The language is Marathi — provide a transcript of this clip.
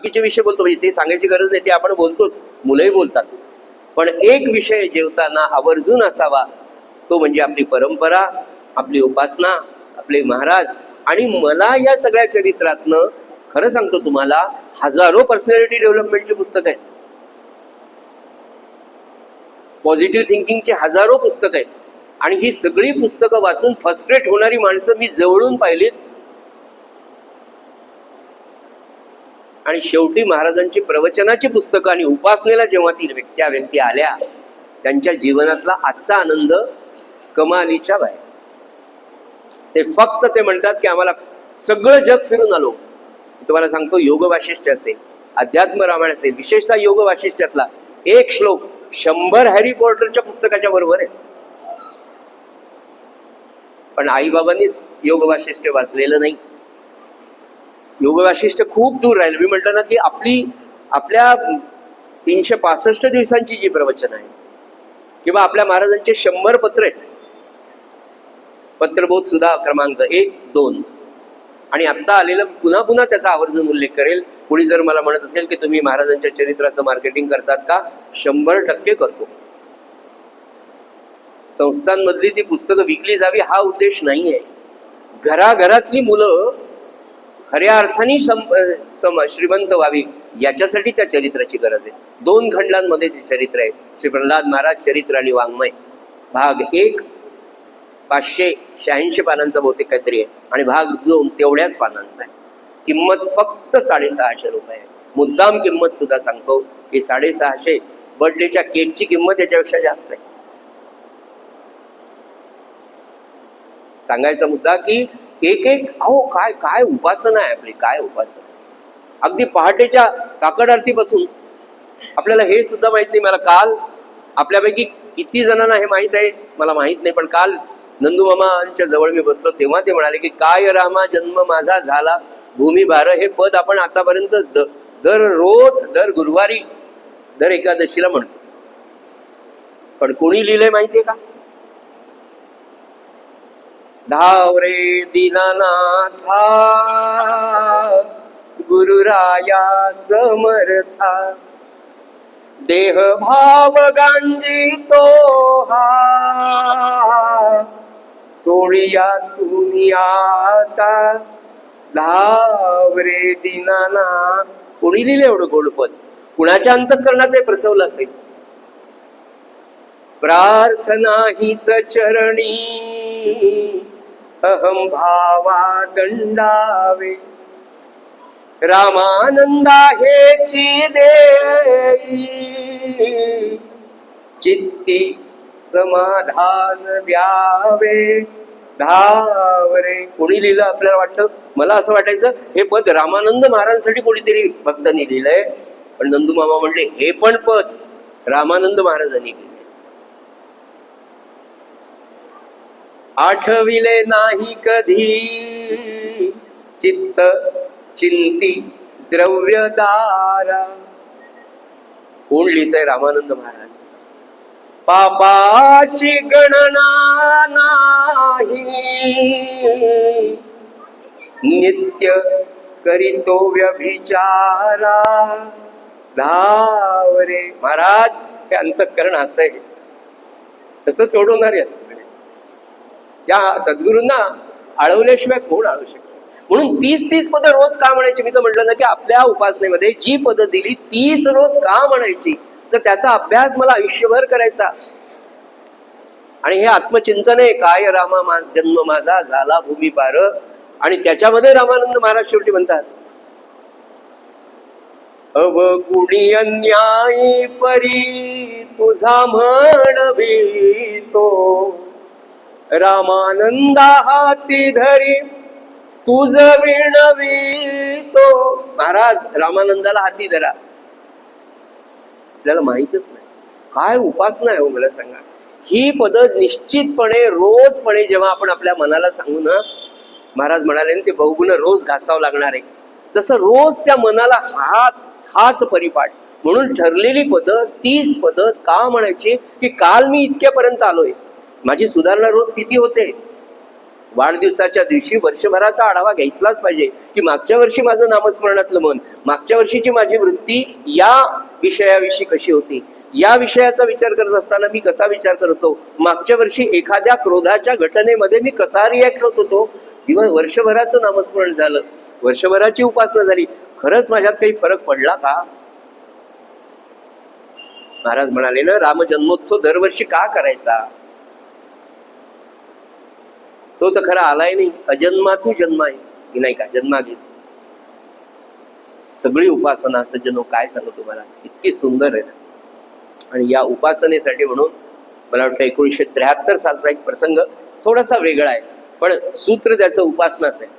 बाकीचे विषय बोलतो, म्हणजे ते सांगायची गरज नाही, ते आपण बोलतोच, मुलंही बोलतात. पण एक विषय जेवताना आवर्जून असावा, तो म्हणजे आपली परंपरा, आपली उपासना, आपले महाराज. आणि मला या सगळ्या चरित्रातनं खरं सांगतो तुम्हाला, हजारो पर्सनॅलिटी डेव्हलपमेंटची पुस्तकं आहेत, पॉझिटिव्ह थिंकिंगची हजारो पुस्तकं आहेत. आणि ही सगळी पुस्तकं वाचून फ्रस्ट्रेट होणारी माणसं मी जवळून पाहिलीत. आणि शेवटी महाराजांची प्रवचनाची पुस्तकं आणि उपासनेला जेव्हा त्या व्यक्ती आल्या, त्यांच्या जीवनातला आजचा आनंद कमालीच्या बाहेर. ते फक्त ते म्हणतात की आम्हाला सगळं जग फिरून आलो. तुम्हाला सांगतो, योग वाशिष्ठ असेल, अध्यात्म रामायण असेल, विशेषतः योग वाशिष्ठातला एक श्लोक 100 हॅरी पॉटरच्या पुस्तकाच्या बरोबर आहे. पण आईबाबांनीच योग वाशिष्ठ वाचलेलं नाही. योग वाशिष्ठ खूप दूर राहील. मी म्हटलं ना की आपल्या 365 दिवसांची जी प्रवचन आहे, किंवा आपल्या महाराजांचे 100 पत्र आहेत, पत्रबोध सुद्धा क्रमांक 1, 2, आणि आत्ता आलेलं पुन्हा पुन्हा त्याचा आवर्जून उल्लेख करेल. कोणी जर मला म्हणत असेल की तुम्ही महाराजांच्या चरित्राचं मार्केटिंग करतात का, 100% करतो. संस्थांमधली ती पुस्तकं विकली जावी हा उद्देश नाही आहे. घराघरातली मुलं खऱ्या अर्थाने श्रीमंत व्हावी, याच्यासाठी त्या चरित्राची गरज आहे. 2 खंडांमध्ये ते चरित्र आहे. श्री प्रल्हाद महाराज चरित्र आणि वाङ्मय, भाग 1 586 पानांचा बहुतेक काहीतरी आहे, आणि भाग 2 तेवढ्याच पानांचा आहे. किंमत फक्त 650 रुपये आहे. मुद्दाम किंमत सुद्धा सांगतो की 650. बर्थडेच्या केकची किंमत याच्यापेक्षा जास्त आहे. सांगायचा मुद्दा की एक अहो काय काय उपासना आहे आपली, काय उपासना. अगदी पहाटेच्या काकड आरतीपासून आपल्याला हे सुद्धा माहित नाही. मला काल, आपल्यापैकी किती जणांना हे माहित आहे मला माहित नाही, पण काल नंदूमामांच्या जवळ मी बसलो तेव्हा ते म्हणाले की काय रामा जन्म माझा झाला भूमी भार. हे पद आपण आतापर्यंत दररोज, दर गुरुवारी, दर एकादशीला म्हणतो. पण कोणी लिहिलंय माहितीये का? धाव रे दीनानाथा गुरुराया समर्था, देह भाव गांजी तो हा, सोडिया तुम्ही आता. धाव रे दीनाना. कोणी लिहिलं एवढं गोड पद? कुणाच्या अंतःकरणात ते प्रसवलं असेल? प्रार्थना हीच चरणी अहम भावा दंडावे, रामानंदा हेची देई, चित्ती समाधान द्यावे. धावरे. कोणी लिहिलं आपल्याला वाटतं? मला असं वाटायचं हे पद रामानंद महाराजांसाठी कोणीतरी भक्तांनी लिहिलंय, पण नंदूमामा म्हणले हे पण पद रामानंद महाराजांनी लिहिलंय. आठविले नाही कधी चित्त चिंती द्रव्यदारा. कोण लिहितंय? रामानंद महाराज. पापाची गणना नाही, नित्य करीतो व्यभिचारा. धावरे. महाराज हे अंतःकरण असं आहे, तसं सोडवणार आहे. या सद्गुरूंना आळवल्याशिवाय कोण आळू शकतो? म्हणून 30 पदं रोज का म्हणायची? मी तर म्हटलं ना की आपल्या उपासनेमध्ये जी पदं दिली तीच रोज का म्हणायची, तर त्याचा अभ्यास मला आयुष्यभर करायचा. आणि हे आत्मचिंतन आहे. काय रामा जन्म माझा झाला भूमी पार. आणि त्याच्यामध्ये रामानंद महाराज शेवटी म्हणतात, अवगुणी अन्यायी परी तुझा म्हणवितो, रामानंदा हाती धरी तुझ विणवितो. महाराज रामानंदाला हाती धरा. आपल्याला माहितच नाही काय उपासना आहे हो, मला सांगा. ही पद निश्चितपणे रोजपणे जेव्हा आपण आपल्या मनाला सांगू ना, महाराज म्हणाले ते बहुगुण रोज घासावं लागणार आहे, तसं रोज त्या मनाला हाच परिपाठ. म्हणून ठरलेली पद, तीच पद का म्हणायची की काल मी इतक्यापर्यंत आलोय, माझी सुधारणा रोज किती होते. वाढदिवसाच्या दिवशी वर्षभराचा आढावा घेतलाच पाहिजे की मागच्या वर्षी माझं नामस्मरणातलं मन, मागच्या वर्षीची माझी वृत्ती या विषयाविषयी कशी होती, या विषयाचा विचार करत असताना मी कसा विचार करतो, मागच्या वर्षी एखाद्या क्रोधाच्या घटनेमध्ये मी कसा रिॲक्ट होत होतो. वर्षभराचं नामस्मरण झालं, वर्षभराची उपासना झाली, खरंच माझ्यात काही फरक पडला का? महाराज म्हणाले ना, राम जन्मोत्सव दरवर्षी का करायचा? तो तर खरा आलाय नाही, अजन्मा तू जन्मायस की नाही का, जन्मागीस. सगळी उपासना सज्जनो काय सांगू तुम्हाला, इतकी सुंदर आहे. आणि या उपासनेसाठी म्हणून मला वाटतं 1973 सालचा एक प्रसंग थोडासा वेगळा आहे, पण सूत्र त्याचं उपासनाच आहे.